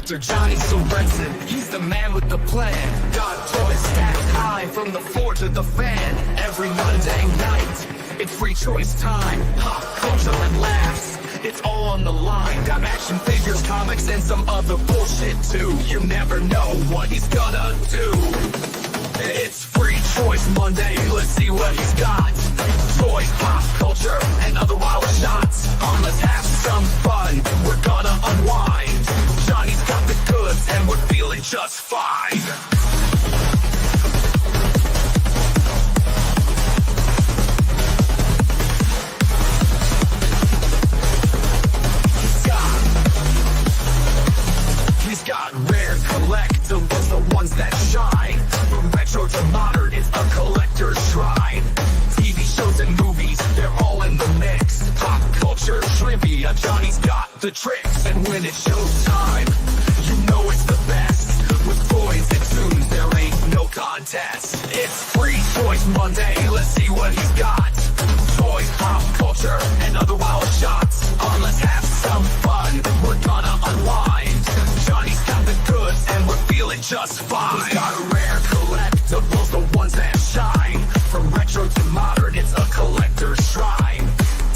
Collector Johnny Sorensen, he's the man with the plan. Got toys stacked high from the floor to the fan. Every Monday night, it's free choice time. Pop culture and laughs, it's all on the line. Got action figures, comics, and some other bullshit too. You never know what he's gonna do. It's free choice Monday, let's see what he's got. Toys, pop culture, and other wild shots. Let's have some fun, we're gonna unwind. Johnny's got the goods, and we're feeling just fine. He's got rare collectibles, the ones that shine. From retro to modern, it's a collector's shrine. TV shows and movies, they're all in the mix. Pop culture, trivia, Johnny's got the tricks. And when it's showtime, you know it's the best. With toys and tunes, there ain't no contest. It's free choice Monday, let's see what he's got. Toys, pop culture, and other wild shots. Let's have some fun, we're gonna unwind. Johnny's got the goods, and we're feeling just fine. He's got rare collectibles, the ones that shine. From retro to modern, it's a collector's shrine.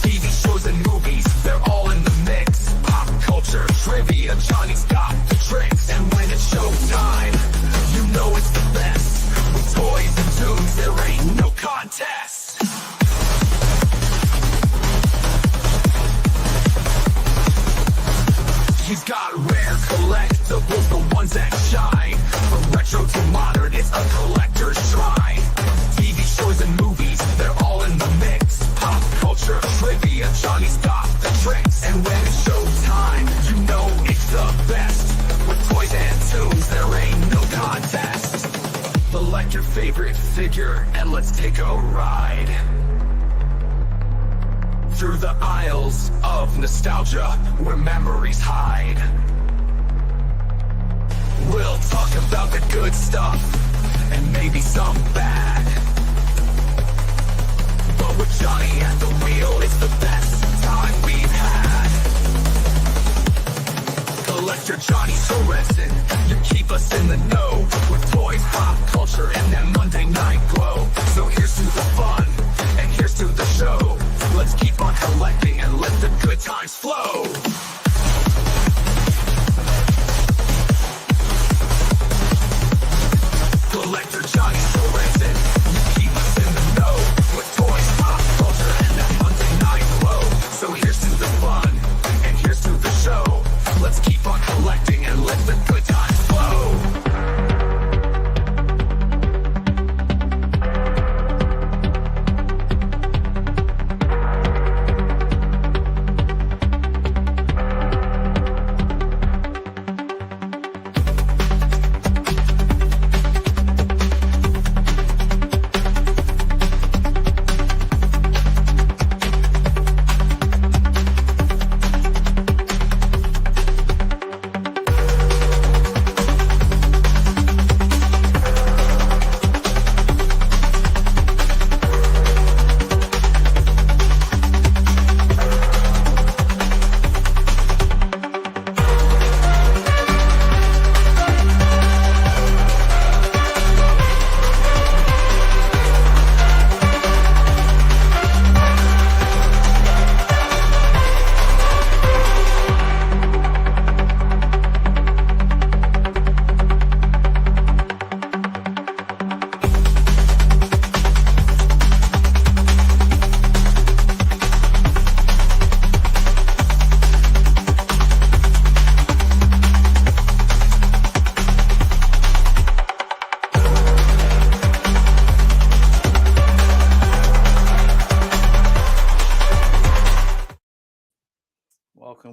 TV shows and movies, they're all in the mix. Pop culture, trivia, Johnny's got the tricks. And when it's showtime, you know it's the best. With toys and tunes, there ain't no contest. He's got rare collectibles, the ones that shine. From retro to modern, it's a collector's shrine. TV shows and movies, they're all in the mix. Pop culture, trivia, Johnny's got the tricks. And when it's showtime, you know it's the best. With toys and tunes, there ain't no contest. Select your favorite figure, and let's take a ride through the aisles of nostalgia, where memories hide. We'll talk about the good stuff, and maybe some bad. But with Johnny at the wheel, it's the best time we've had. Collector Johnny Sorensen, you keep us in the know. With toys, pop culture, and that Monday night glow. So here's to the fun, and here's to the show. Let's keep on collecting and let the good times flow. Collector Johnny Sorensen, you keep us in the know. With toys, pop culture, and that Monday night glow. So here's to the fun, and here's to the show. Let's keep on collecting and let the good times flow.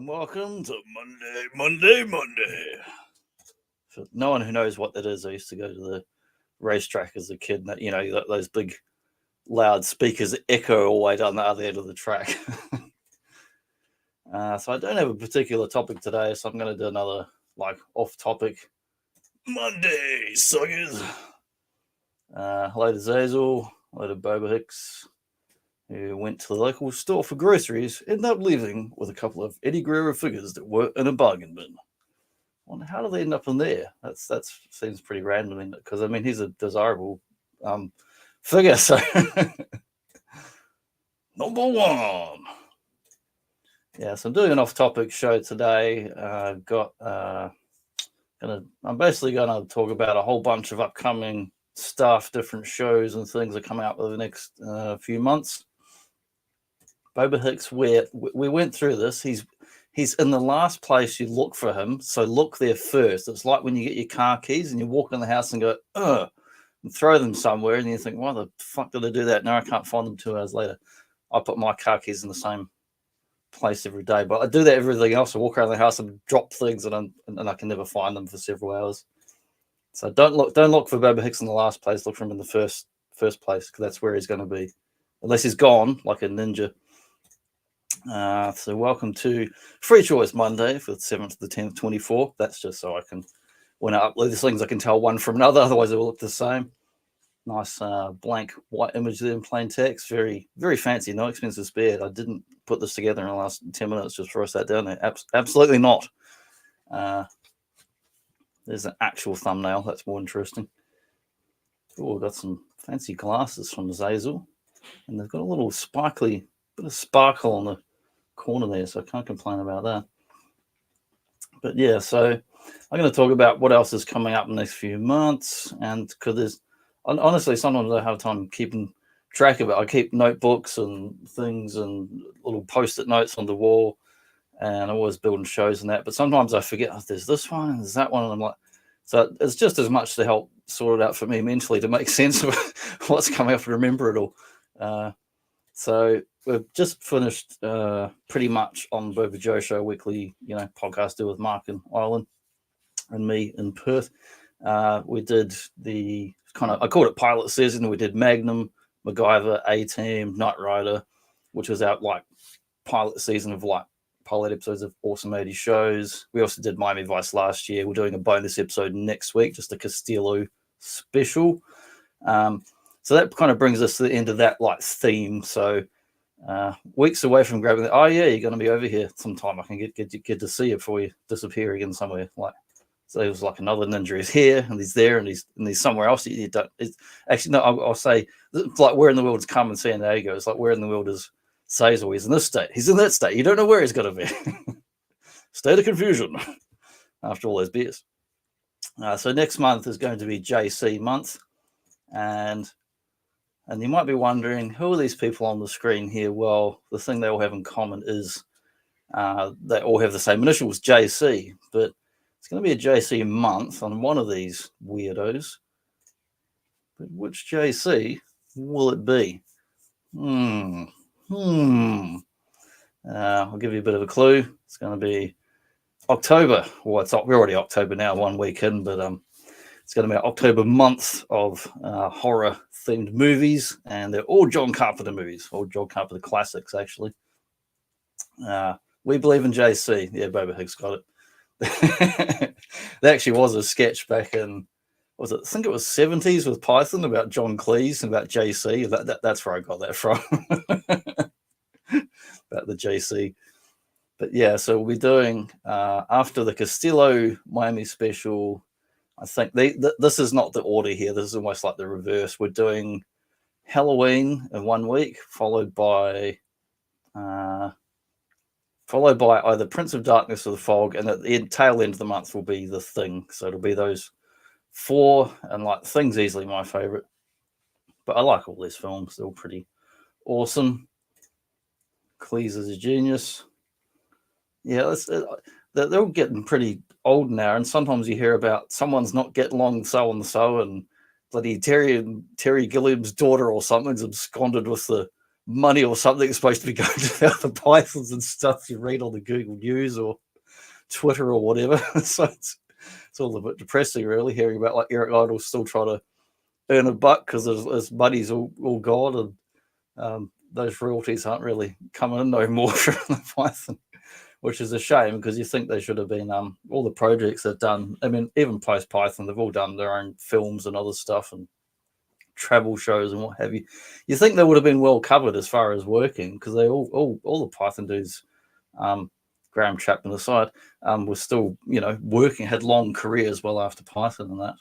Welcome to Monday. For no one who knows what that is, I used to go to the racetrack as a kid. And, you know, those big loud speakers echo all the way down the other end of the track. So I don't have a particular topic today, so I'm going to do another off-topic Monday suckers. Hello to Zazel, hello to Boba Hicks, who went to the local store for groceries, ended up leaving with a couple of Eddie Guerrero figures that were in a bargain bin. wonder how did they end up in there? That seems pretty random, because I mean he's a desirable figure. So number one. Yeah, so I'm doing an off-topic show today. I'm basically gonna talk about a whole bunch of upcoming stuff, different shows and things that come out over the next few months. Boba Hicks, we went through this. He's in the last place you look for him, so look there first. It's like when you get your car keys and you walk in the house and go, ugh, and throw them somewhere, and you think, why the fuck did I do that? Now I can't find them 2 hours later. I put my car keys in the same place every day, but I do that everything else. I walk around the house and drop things, and I can never find them for several hours. So don't look for Boba Hicks in the last place. Look for him in the first place, because that's where he's going to be, unless he's gone like a ninja. So welcome to Free Choice Monday for the 7th to the 10th, 24. That's just so I can, when I upload these things, I can tell one from another. Otherwise, they will look the same. Nice blank white image there in plain text. Very, very fancy. No expensive spared. I didn't put this together in the last 10 minutes just for us that down there. Absolutely not. There's an actual thumbnail. That's more interesting. Oh, we've got some fancy glasses from Zazel, and they've got a little sparkly bit of sparkle on the corner there, so I can't complain about that. But yeah, so I'm going to talk about what else is coming up in the next few months, and because there's honestly sometimes I have time keeping track of it. I keep notebooks and things and little post-it notes on the wall, and I'm always building shows and that, but sometimes I forget, oh, there's this one, there's that one, and I'm like, so it's just as much to help sort it out for me mentally to make sense of what's coming up and remember it all. So we've just finished pretty much on Boba Joe Show weekly, podcast do with Mark in Ireland and me in Perth. We did the I called it pilot season. We did Magnum, MacGyver, A-Team, Knight Rider, which was our pilot season of pilot episodes of awesome 80 shows. We also did Miami Vice last year. We're doing a bonus episode next week, just a Castillo special. So that kind of brings us to the end of that theme. So weeks away from grabbing it. Oh yeah, you're going to be over here sometime. I can get to see you before you disappear again somewhere. So it was like another ninja. He's here and he's there and he's somewhere else. You don't. Actually, no. I'll say it's like where in the world is Carmen San Diego? It's like where in the world is Zazel? He's in this state. He's in that state. You don't know where he's going to be. State of confusion after all those beers. So next month is going to be JC month, and you might be wondering, who are these people on the screen here? Well, the thing they all have in common is they all have the same initials, JC, but it's going to be a JC month on one of these weirdos. But which JC will it be? I'll give you a bit of a clue. It's going to be October. Well, we're already October now, 1 week in, but it's going to be an October month of horror-themed movies, and they're all John Carpenter movies, all John Carpenter classics, actually. We believe in JC. Yeah, Boba Hicks got it. There actually was a sketch back in, I think it was 70s with Python about John Cleese and about JC. That's where I got that from. About the JC. But yeah, so we'll be doing, after the Castillo Miami special, I think this is not the order here. This is almost like the reverse. We're doing Halloween in 1 week, followed by either Prince of Darkness or The Fog, and at the tail end of the month will be The Thing. So it'll be those 4, and Thing's easily my favorite. But I like all these films. They're all pretty awesome. Cleese is a genius. Yeah, they're all getting pretty old now, and sometimes you hear about someone's not getting along so and so, and bloody Terry Gilliam's daughter or something's absconded with the money or something. It's supposed to be going to the other pythons and stuff you read on the Google News or Twitter or whatever. So it's all a bit depressing, really, hearing about Eric Idle still trying to earn a buck because his money's all gone, and those royalties aren't really coming in no more from the python, which is a shame, because you think they should have been all the projects they've done. I mean, even post Python, they've all done their own films and other stuff and travel shows and what have you. You think they would have been well covered as far as working, because they all the Python dudes Graham Chapman aside, were still, you know, working, had long careers well after Python and that.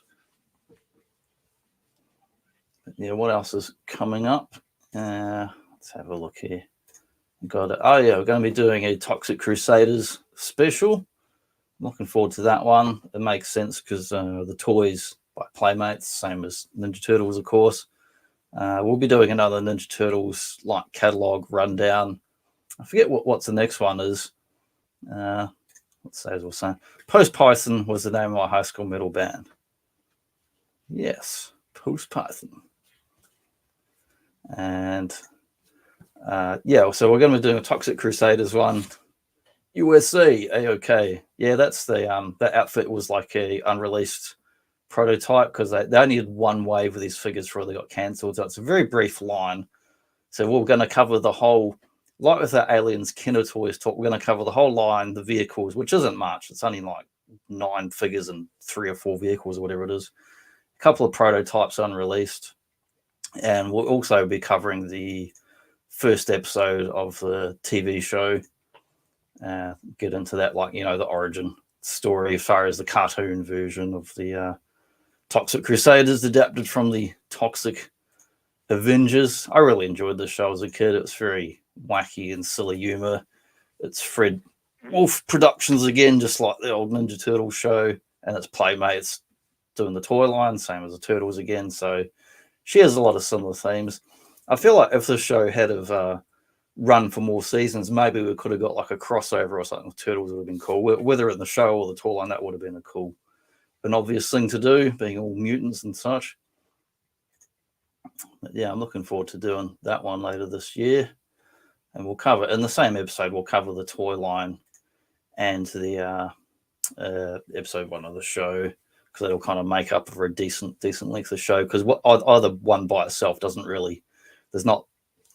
But yeah, what else is coming up? Let's have a look here. Got it. Oh yeah, we're going to be doing a Toxic Crusaders special. I'm looking forward to that one. It makes sense because the toys by Playmates, same as Ninja Turtles, of course. We'll be doing another Ninja Turtles like catalog rundown. I forget what's the next one is. Let's say as we're saying, Post Python was the name of my high school metal band. Yes, Post Python. And yeah, so we're going to be doing a Toxic Crusaders one. USA, AOK. Yeah, that's the that outfit was like a unreleased prototype because they only had one wave of these figures before they got cancelled. So it's a very brief line. So we're going to cover the whole, like with our Aliens Kenner Toys talk, we're going to cover the whole line, the vehicles, which isn't much. It's only like 9 figures and 3 or 4 vehicles or whatever it is. A couple of prototypes unreleased. And we'll also be covering the first episode of the TV show. Get into that, like, you know, the origin story as far as the cartoon version of the Toxic Crusaders adapted from the Toxic Avengers. I really enjoyed this show as a kid. It was very wacky and silly humor. It's Fred Wolf Productions again, just like the old Ninja Turtle show, and it's Playmates doing the toy line, same as the Turtles again. So she has a lot of similar themes. I feel like if the show had have run for more seasons, maybe we could have got like a crossover or something with Turtles. Would have been cool. Whether in the show or the toy line, that would have been a cool, an obvious thing to do, being all mutants and such. But yeah, I'm looking forward to doing that one later this year. And we'll cover, in the same episode, we'll cover the toy line and the episode 1 of the show, because it'll kind of make up for a decent length of show. Because either one by itself doesn't really, there's not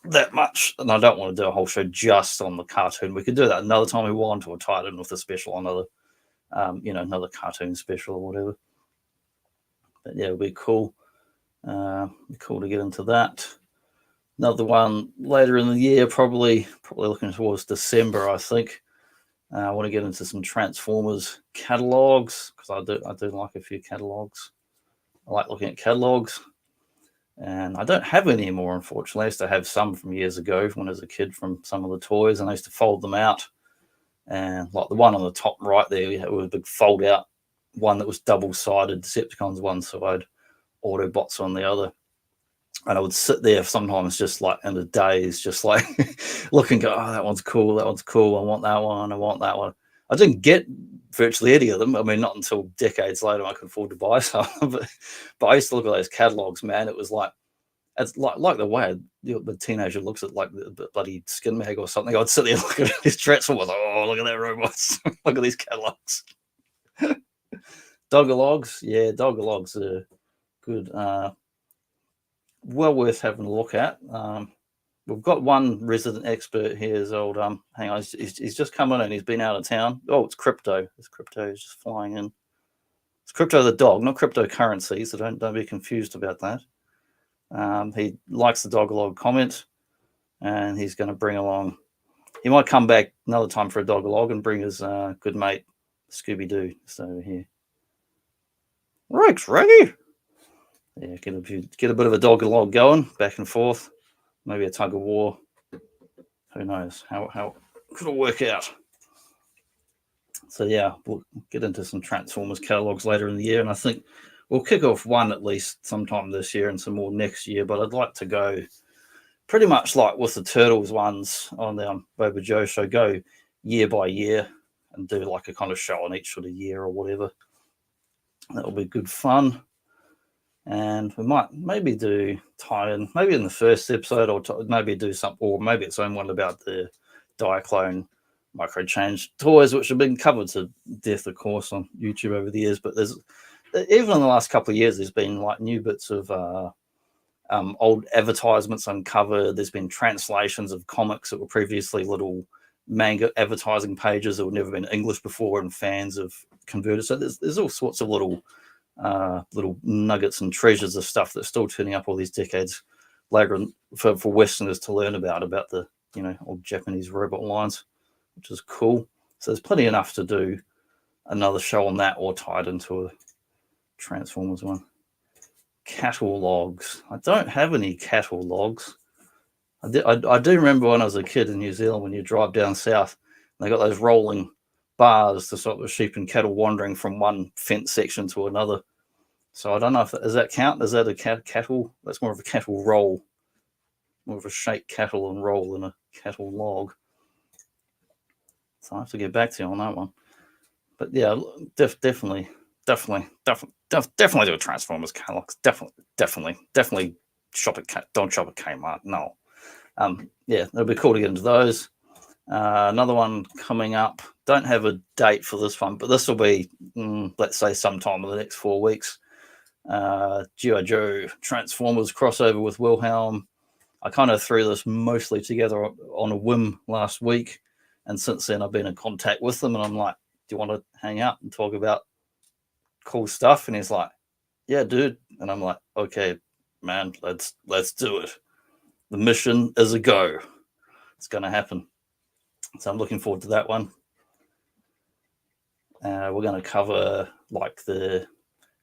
that much, and I don't want to do a whole show just on the cartoon. We could do that another time we want, or tie it in with a special, another, you know, another cartoon special or whatever. But yeah, it'll be cool. Be cool to get into that. Another one later in the year, probably looking towards December, I think. I want to get into some Transformers catalogs, because I do like a few catalogs. I like looking at catalogs, and I don't have any anymore, unfortunately. I used to have some from years ago when I was a kid from some of the toys, and I used to fold them out. And like the one on the top right there, it was a big fold out one that was double-sided, Decepticons one side, Autobots on the other. And I would sit there sometimes just like in a daze, just like looking, go, oh, that one's cool, I want that one, I want that one. I didn't get virtually any of them. I mean, not until decades later I could afford to buy some. but I used to look at those catalogs, man. It was like, it's like the way the teenager looks at like the bloody skin mag or something. I'd sit there and look at these Transformers. Oh, look at that robots. Look at these catalogs. Dogalogs, yeah, Dogalogs are good. Well worth having a look at. We've got one resident expert here, is old. Hang on, he's just come in and he's been out of town. Oh, it's Crypto. This Crypto is just flying in. It's Crypto the dog, not cryptocurrency. So don't be confused about that. He likes the Dogalog comment, and he's going to bring along. He might come back another time for a Dogalog and bring his good mate Scooby Doo just over here. Rex, Reggie. Yeah, get a bit of a Dogalog going, back and forth. Maybe a tug of war. Who knows how could it work out? So yeah, we'll get into some Transformers catalogs later in the year, and I think we'll kick off one at least sometime this year and some more next year. But I'd like to go pretty much like with the Turtles ones on the Boba Joe show, go year by year and do like a kind of show on each sort of year or whatever. That'll be good fun. And we might maybe do tie-in, maybe in the first episode, or maybe do some, or maybe its own one about the Diaclone micro change toys, which have been covered to death, of course, on YouTube over the years. But there's, even in the last couple of years, there's been like new bits of old advertisements uncovered. There's been translations of comics that were previously little manga advertising pages that had never been English before, and fans have converted. So there's all sorts of little nuggets and treasures of stuff that's still turning up all these decades later for Westerners to learn about the, you know, old Japanese robot lines, which is cool. So there's plenty enough to do another show on that or tied into a Transformers one. Cattle logs. I don't have any cattle logs. I do remember when I was a kid in New Zealand, when you drive down south, they got those rolling bars to stop the sheep and cattle wandering from one fence section to another. So I don't know if does that count? Is that a cattle? That's more of a cattle roll, more of a shake cattle and roll than a cattle log. So I have to get back to you on that one. But yeah, definitely do a Transformers catalog. Definitely shop at don't shop at Kmart. No. Yeah, it'll be cool to get into those. Another one coming up. Don't have a date for this one, but this will be, let's say, sometime in the next 4 weeks. G.I. Joe Transformers crossover with Wilhelm. I kind of threw this mostly together on a whim last week, and since then I've been in contact with them, and I'm like, do you want to hang out and talk about cool stuff? And he's like, yeah, dude. And I'm like, okay, man, let's do it. The mission is a go. It's going to happen. So I'm looking forward to that one. We're going to cover like the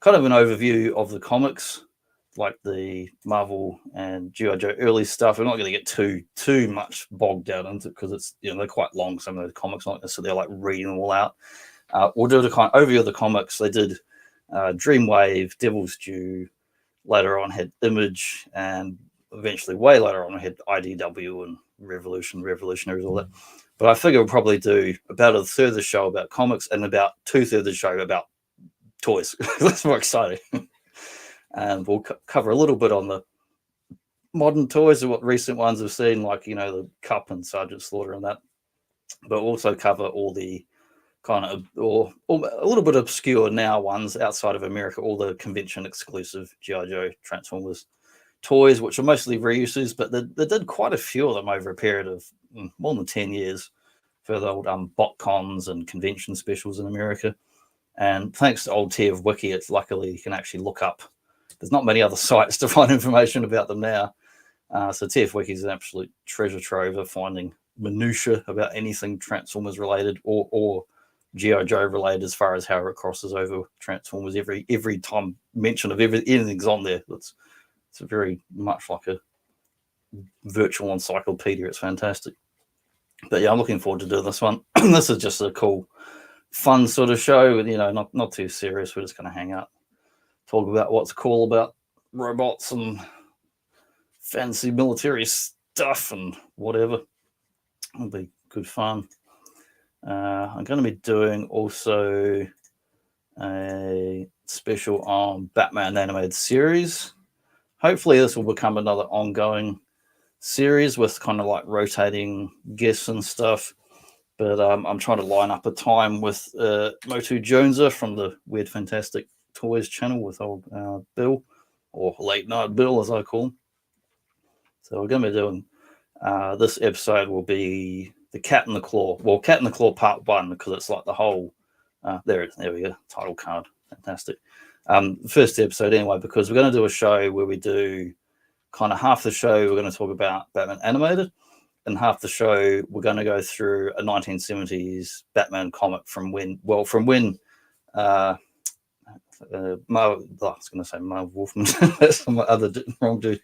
kind of an overview of the comics, like the Marvel and G.I. Joe early stuff. We're not going to get too much bogged down into it because it's, they're quite long. Some of those comics, not so they're like reading them all out. We'll do the kind of overview of the comics. They did Dreamwave, Devil's Due. Later on had Image, and eventually way later on I had IDW and Revolutionaries, all that. But I figure we'll probably do about a third of the show about comics and about 2/3 of the show about toys. That's more exciting. And we'll cover a little bit on the modern toys and what recent ones we've seen, like, the Cup and Sergeant Slaughter and that. But we'll also cover all the kind of, or a little bit obscure now ones outside of America, all the convention exclusive G.I. Joe Transformers toys, which are mostly reuses, but they did quite a few of them over a period of more than 10 years for the old BotCons and convention specials in America. And thanks to old TF Wiki, it's luckily you can actually look up. There's not many other sites to find information about them now. So TF Wiki is an absolute treasure trove of finding minutiae about anything Transformers related or G.I. Joe related, as far as how it crosses over Transformers. Every time mention of anything's on there. It's very much like a virtual encyclopedia. It's fantastic. But yeah, I'm looking forward to doing this one. This is just a cool, fun sort of show. Not too serious. We're just going to hang out, talk about what's cool about robots and fancy military stuff and whatever. It'll be good fun. I'm going to be doing also a special on Batman animated series. Hopefully this will become another ongoing series with kind of like rotating guests and stuff. But I'm trying to line up a time with Motu Joneser from the Weird Fantastic Toys channel with old Bill, or Late Night Bill as I call him. So we're going to be doing, this episode will be the Cat and the Claw. Well, Cat and the Claw Part 1, because it's like the whole, there we go, title card. Fantastic. First episode anyway, because we're going to do a show where we do kind of half the show, we're going to talk about Batman animated, and half the show, we're going to go through a 1970s Batman comic from when I was going to say Marv Wolfman. That's some other wrong dude.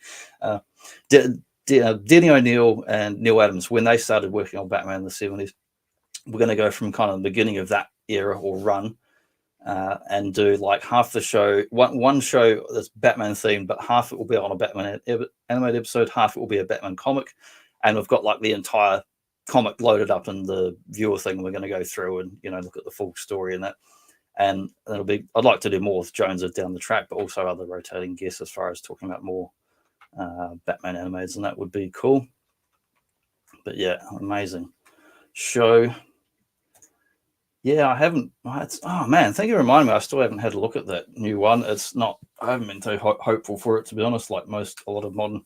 Denny O'Neil and Neil Adams, when they started working on Batman in the 70s. We're going to go from kind of the beginning of that era or run and do like half the show, one show that's Batman themed, but half it will be on a Batman animated episode, half it will be a Batman comic. And we've got like the entire comic loaded up in the viewer thing. We're going to go through and, look at the full story and that. And I'd like to do more with Jones down the track, but also other rotating guests as far as talking about more Batman animateds, and that would be cool. But yeah, amazing show. Yeah, I haven't. Oh man, thank you for reminding me. I still haven't had a look at that new one. I haven't been too hopeful for it, to be honest. Like a lot of modern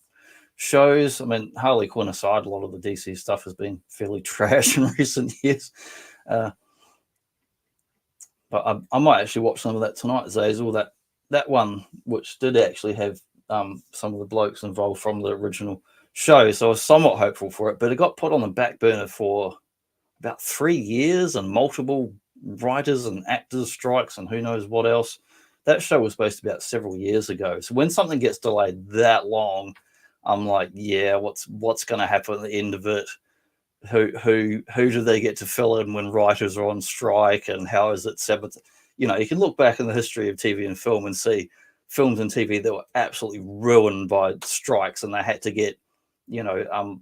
shows. I mean, Harley Quinn aside, a lot of the DC stuff has been fairly trash in recent years. But I might actually watch some of that tonight, Zazel. That one, which did actually have some of the blokes involved from the original show. So I was somewhat hopeful for it, but it got put on the back burner for about 3 years and multiple writers and actors strikes and who knows what else. That show was supposed to be out several years ago. So when something gets delayed that long, I'm like, yeah, what's going to happen at the end of it? Who do they get to fill in when writers are on strike, and how is it seventh? You know, you can look back in the history of TV and film and see films and TV that were absolutely ruined by strikes, and they had to get, you know,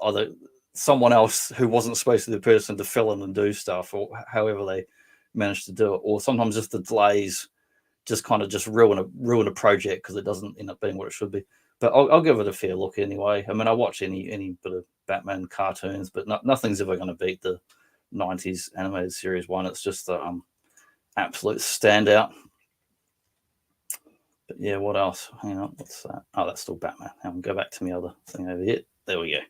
either someone else who wasn't supposed to be the person to fill in and do stuff, or however they managed to do it, or sometimes just the delays just kind of just ruin a project because it doesn't end up being what it should be. But I'll give it a fair look anyway. I mean, I watch any bit of Batman cartoons, but nothing's ever going to beat the 90s animated series one. It's just the absolute standout. But yeah, what else? Hang on, what's that? Oh, that's still Batman. I'll go back to my other thing over here. There we go.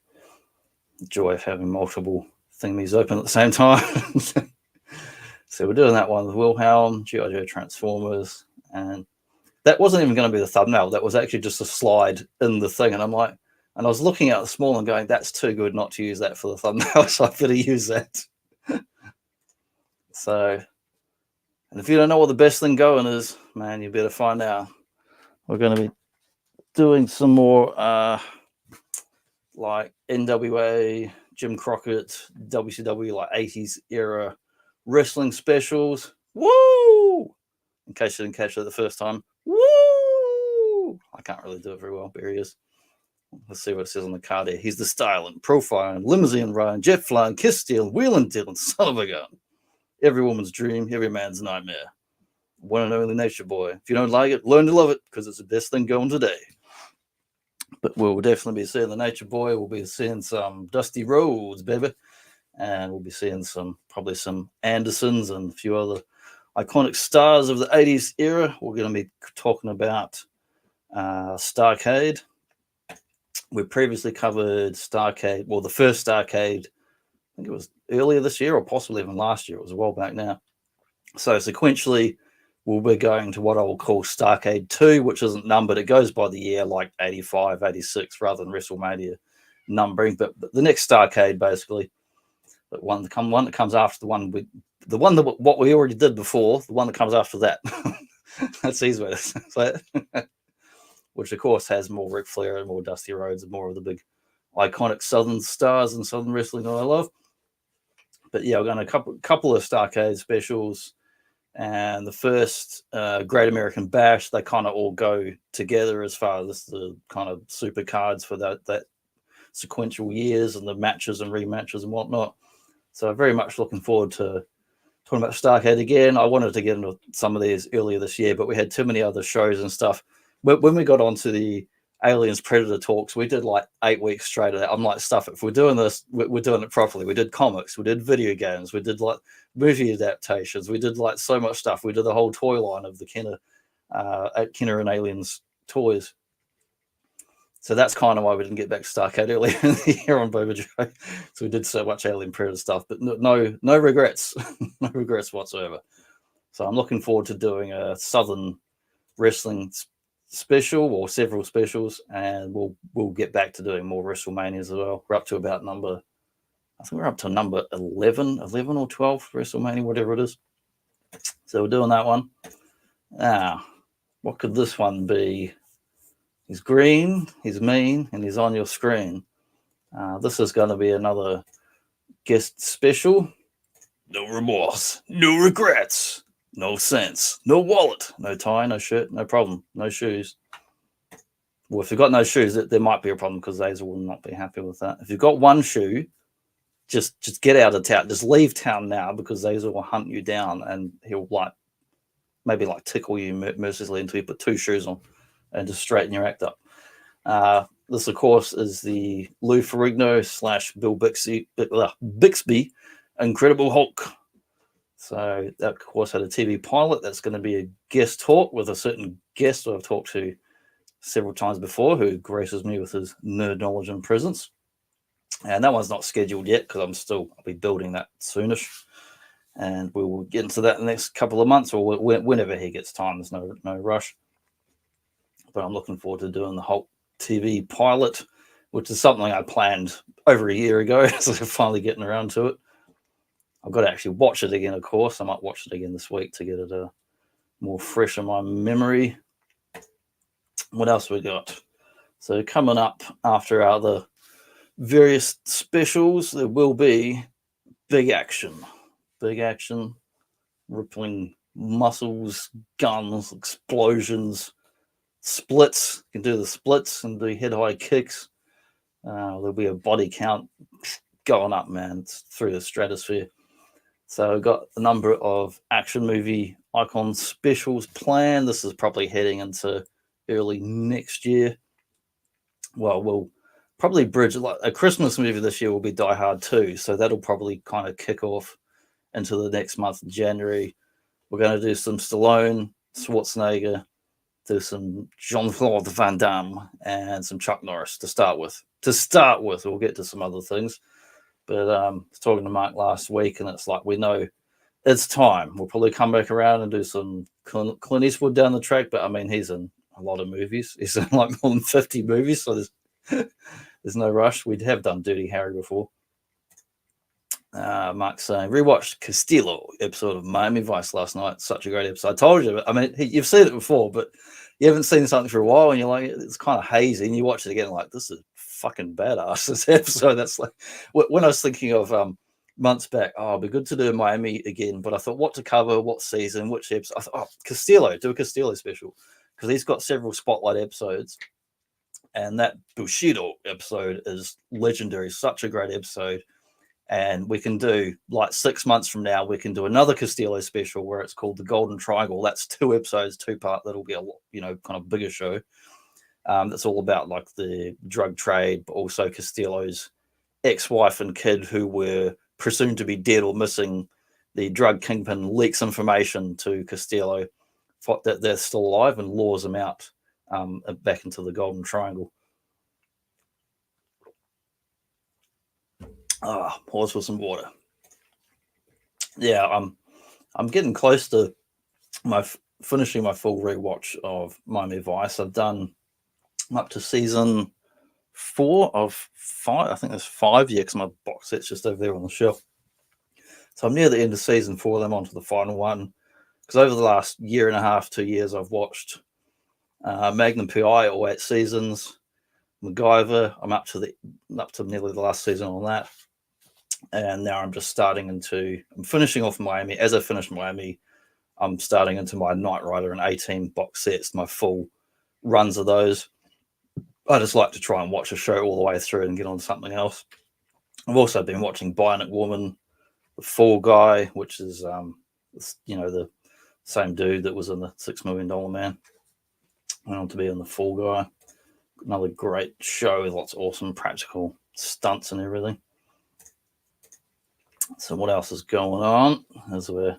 The joy of having multiple thingies open at the same time. So we're doing that one with Wilhelm, G.I. Joe Transformers, and that wasn't even going to be the thumbnail. That was actually just a slide in the thing. And I'm like, and I was looking at the small and going, that's too good not to use that for the thumbnail. So I better use that. So, and if you don't know what the best thing going is, man, you better find out. We're going to be doing some more like NWA, Jim Crockett, WCW, like 80s era wrestling specials. Woo! In case you didn't catch it the first time. Woo! I can't really do it very well, but here he is. Let's see what it says on the card here. He's the styling, profiling, limousine riding, jet flying, kiss stealing, wheeling dealing, son of a gun. Every woman's dream, every man's nightmare. One and only Nature Boy. If you don't like it, learn to love it, because it's the best thing going today. But we'll definitely be seeing the Nature Boy. We'll be seeing some Dusty Rhodes, baby. And we'll be seeing probably some Andersons and a few other iconic stars of the 80s era. We're going to be talking about Starcade. We previously covered Starcade, well, the first Starcade, I think it was earlier this year or possibly even last year. It was a while back now. So sequentially, we'll be going to what I will call Starcade 2, which isn't numbered. It goes by the year, like 85, 86, rather than WrestleMania numbering. But the next Starcade, basically, the one that comes after what we already did before, the one that comes after that. That's the easy way to say it. Which, of course, has more Ric Flair and more Dusty Rhodes and more of the big iconic Southern stars and Southern wrestling that I love. But yeah, we're going to couple of Starcade specials. And the first Great American Bash, they kind of all go together as far as the kind of super cards for that sequential years and the matches and rematches and whatnot. So very much looking forward to talking about Starcade again. I wanted to get into some of these earlier this year, but we had too many other shows and stuff. When we got onto the Aliens Predator talks, we did like 8 weeks straight of that. I'm like, stuff it. If we're doing this, we're doing it properly. We did comics, we did video games, we did like movie adaptations, we did like so much stuff. We did the whole toy line of the Kenner and Aliens toys. So that's kind of why we didn't get back to Starcade earlier in the year on Boba Joe. So we did so much Alien Predator stuff, but no regrets, no regrets whatsoever. So I'm looking forward to doing a Southern wrestling special or several specials, and we'll get back to doing more WrestleManias as well. We're up to about number 11 or 12 WrestleMania, whatever it is. So we're doing that one. Now, what could this one be? He's green, he's mean, and he's on your screen. This is going to be another guest special. No remorse, no regrets, no sense, no wallet, no tie, no shirt, no problem, no shoes. Well, if you've got no shoes, there might be a problem because Zazel will not be happy with that. If you've got one shoe, just get out of town. Just leave town now, because Zazel will hunt you down and he'll maybe tickle you mercilessly until you put 2 shoes on and just straighten your act up. This, of course, is the Lou Ferrigno / Bill Bixby Incredible Hulk. So that, of course, had a TV pilot. That's going to be a guest talk with a certain guest I've talked to several times before, who graces me with his nerd knowledge and presence. And that one's not scheduled yet because I'll be building that soonish. And we will get into that in the next couple of months, or whenever he gets time. There's no rush. But I'm looking forward to doing the Hulk TV pilot, which is something I planned over a year ago. So we're finally getting around to it. I've got to actually watch it again, of course. I might watch it again this week to get it more fresh in my memory. What else we got? So coming up after our other various specials, there will be big action, rippling muscles, guns, explosions, splits. You can do the splits and do head high kicks. There'll be a body count going up, man. It's through the stratosphere. So I've got a number of action movie icon specials planned. This is probably heading into early next year. Well, we'll probably bridge like a Christmas movie this year will be Die Hard 2. So that'll probably kind of kick off into the next month, January. We're going to do some Stallone, Schwarzenegger, do some Jean-Claude Van Damme, and some Chuck Norris to start with. We'll get to some other things. But I was talking to Mark last week, and it's like we know it's time. We'll probably come back around and do some Clint Eastwood down the track. But I mean, he's in a lot of movies. He's in like more than 50 movies, so there's no rush. We have done Dirty Harry before. Mark's saying, rewatched Castillo episode of Miami Vice last night. Such a great episode. I told you, I mean, you've seen it before, but you haven't seen something for a while, and you're like, it's kind of hazy, and you watch it again, like, this is fucking badass, this episode. That's like, when I was thinking of months back, oh, it'd be good to do Miami again, but I thought, what to cover, what season, which episode? I thought, oh, Castillo, do a Castillo special, because he's got several spotlight episodes, and that Bushido episode is legendary, such a great episode. And we can do, like 6 months from now, we can do another Castillo special where it's called The Golden Triangle. That's 2 episodes, 2-part. That'll be a, kind of bigger show. That's all about like the drug trade, but also Castillo's ex-wife and kid who were presumed to be dead or missing. The drug kingpin leaks information to Castillo that they're still alive and lures them out back into the Golden Triangle. Pause for some water. Yeah, I'm getting close to finishing my full rewatch of Miami Vice. I'm up to season 4 of 5. I think there's 5 yet, because my box set's just over there on the shelf. So I'm near the end of season 4. I'm on to the final one. Because over the last year and a half, 2 years, I've watched Magnum PI, all 8 seasons. MacGyver, I'm up to nearly the last season on that. And now I'm finishing off Miami. As I finish Miami, I'm starting into my Knight Rider and 18 box sets, my full runs of those. I just like to try and watch a show all the way through and get on to something else. I've also been watching Bionic Woman, The Fall Guy, which is, the same dude that was in the $6 Million Man. Went on to be in The Fall Guy. Another great show with lots of awesome practical stunts and everything. So what else is going on as we're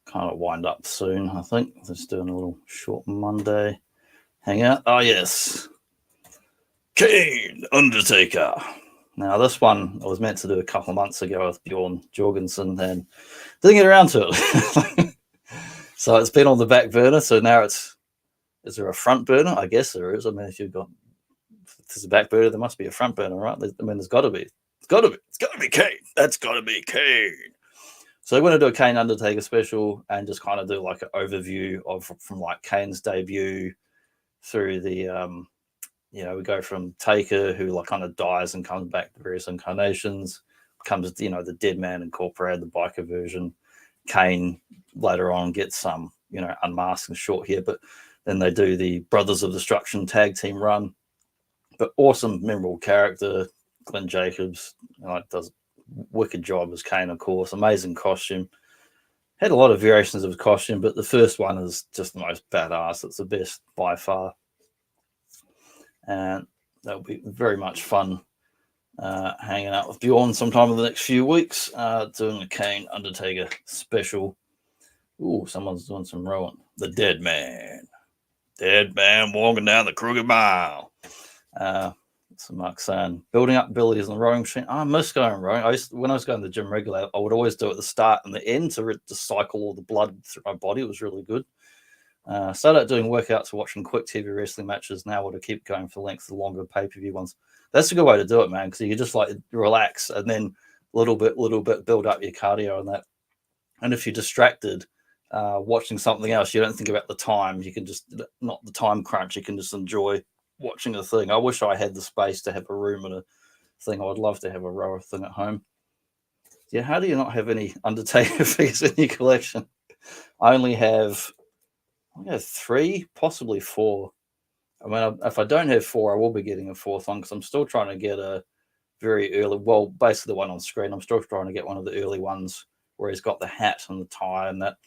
kind of wind up soon, I think. Just doing a little short Monday hangout. Oh, yes. Kane, Undertaker. Now, this one I was meant to do a couple of months ago with Bjorn Jorgensen and didn't get around to it. So it's been on the back burner. So now is there a front burner? I guess there is. I mean, if there's a back burner, there must be a front burner, right? There's got to be. It's got to be Kane. That's got to be Kane. So I'm going to do a Kane Undertaker special and just kind of do like an overview from like Kane's debut through the, we go from Taker, who like kind of dies and comes back to various incarnations, comes, the Dead Man Incorporated, the biker version. Kane later on gets some, unmasked and short hair, but then they do the Brothers of Destruction tag team run. But awesome, memorable character. Glenn Jacobs does a wicked job as Kane, of course. Amazing costume. Had a lot of variations of his costume, but the first one is just the most badass. It's the best by far. And that'll be very much fun hanging out with Bjorn sometime in the next few weeks, doing a Kane Undertaker special. Ooh, someone's doing some rowing. The Dead Man. Dead man walking down the crooked mile. So Mark's saying, building up abilities on the rowing machine. I miss going rowing. When I was going to the gym regularly, I would always do it at the start and the end to cycle all the blood through my body. It was really good. Started out doing workouts, watching quick TV wrestling matches. Now I want to keep going for length, the longer pay-per-view ones. That's a good way to do it, man, because you can just like relax, and then little bit, build up your cardio and that. And if you're distracted watching something else, you don't think about the time. You can just, not the time crunch, you can just enjoy watching a thing. I wish I had the space to have a room and a thing. I would love to have a rower thing at home. Yeah, how do you not have any Undertaker figures in your collection? I only have 3, possibly 4. I mean, if I don't have 4, I will be getting a 4th one because I'm still trying to get a very early, well, basically the one on screen. I'm still trying to get one of the early ones where he's got the hat and the tie and that.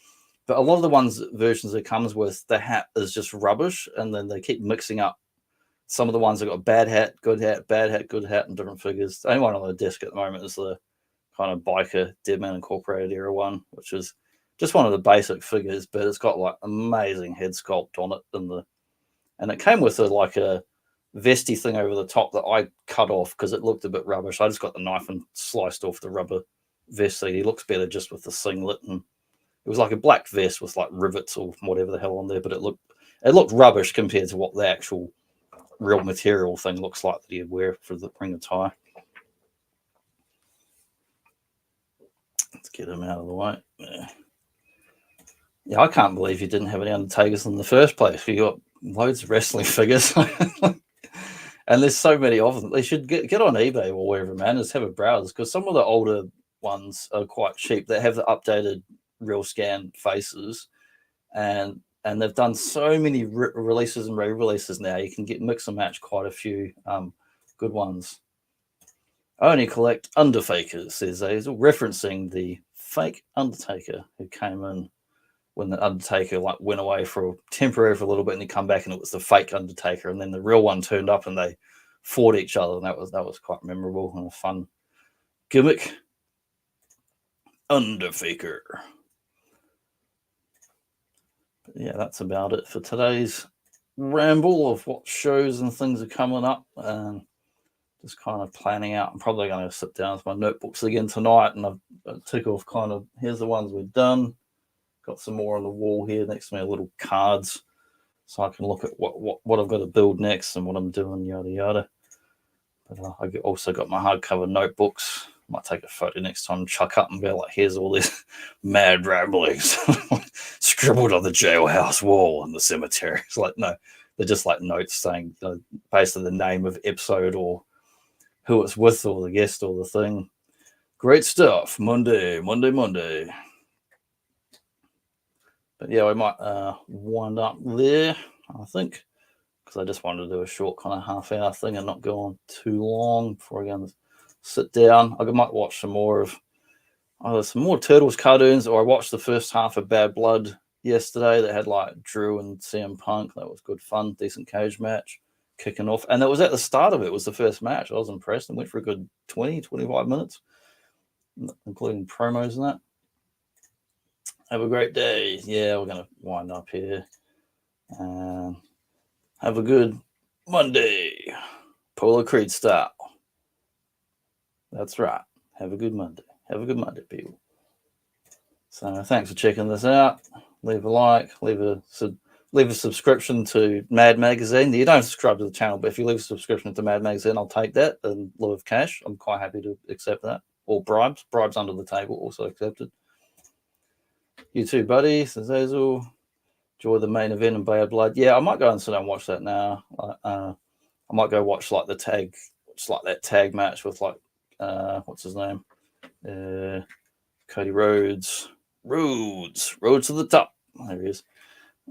But a lot of the versions it comes with, the hat is just rubbish, and then they keep mixing up. Some of the ones that got bad hat, good hat, bad hat, good hat, and different figures. The only one on the desk at the moment is the kind of biker Deadman Incorporated era one, which is just one of the basic figures, but it's got like amazing head sculpt on it, and it came with a vesty thing over the top that I cut off because it looked a bit rubbish. I just got the knife and sliced off the rubber vest. So he looks better just with the singlet, and it was like a black vest with like rivets or whatever the hell on there, but it looked rubbish compared to what the actual real material thing looks like that he'd wear for the ring attire. Let's get him out of the way. Yeah, I can't believe you didn't have any Undertakers in the first place. You got loads of wrestling figures. And there's so many of them. They should get on eBay or wherever, man. Just have a browse, because some of the older ones are quite cheap. They have the updated real scan faces, and they've done so many releases and re-releases now. You can get mix and match quite a few good ones. I only collect Undertakers, says Hazel, referencing the fake Undertaker who came in when the Undertaker went away for temporary for a little bit, and he come back and it was the fake Undertaker, and then the real one turned up and they fought each other, and that was quite memorable and a fun gimmick. Undertaker. But yeah, that's about it for today's ramble of what shows and things are coming up, and just kind of planning out. I'm probably going to sit down with my notebooks again tonight, and I've tick off kind of, here's the ones we've done. Got some more on the wall here next to me, little cards, so I can look at what I've got to build next and what I'm doing, yada yada. But I also got my hardcover notebooks. Might take a photo next time and chuck up and be like, here's all these mad ramblings scribbled on the jailhouse wall in the cemetery. It's like, no, they're just like notes saying basically the name of episode or who it's with or the guest or the thing. Great stuff. Monday. But yeah, we might wind up there, I think, because I just wanted to do a short kind of half-hour thing and not go on too long before I go and sit down. I might watch some more of some more Turtles cartoons, or I watched the first half of Bad Blood yesterday that had like Drew and CM Punk. That was good fun, decent cage match kicking off. And it was at the start of it, was the first match. I was impressed and went for a good 20, 25 minutes, including promos and that. Have a great day. Yeah, we're going to wind up here. Have a good Monday. Polar Creed style. That's right. Have a good Monday. Have a good Monday, people. So thanks for checking this out. Leave a like. Leave a subscription to Mad Magazine. You don't subscribe to the channel, but if you leave a subscription to Mad Magazine, I'll take that in lieu of cash. I'm quite happy to accept that. Or bribes. Bribes under the table also accepted. You too, buddy, says Hazel. Enjoy the main event in Bad Blood. Yeah, I might go and sit down and watch that now. I might go watch like that tag match with like what's his name? Cody Rhodes. Rhodes to the top. There he is.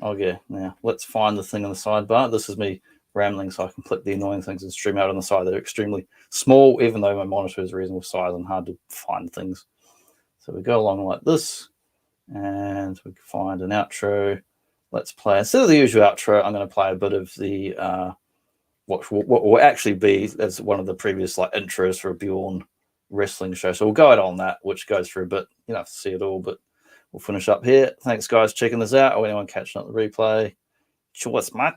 Okay, now let's find the thing on the sidebar. This is me rambling, so I can click the annoying things and stream out on the side. They're extremely small, even though my monitor is reasonable size and hard to find things. So we go along like this. And we can find an outro. Let's play, instead of the usual outro, I'm going to play a bit of the what will actually be as one of the previous like intros for a Bjorn wrestling show. So we'll go out on that, which goes through a bit. You don't have to see it all, but we'll finish up here. Thanks, guys, checking this out. Or anyone catching up the replay. Cheers, mate.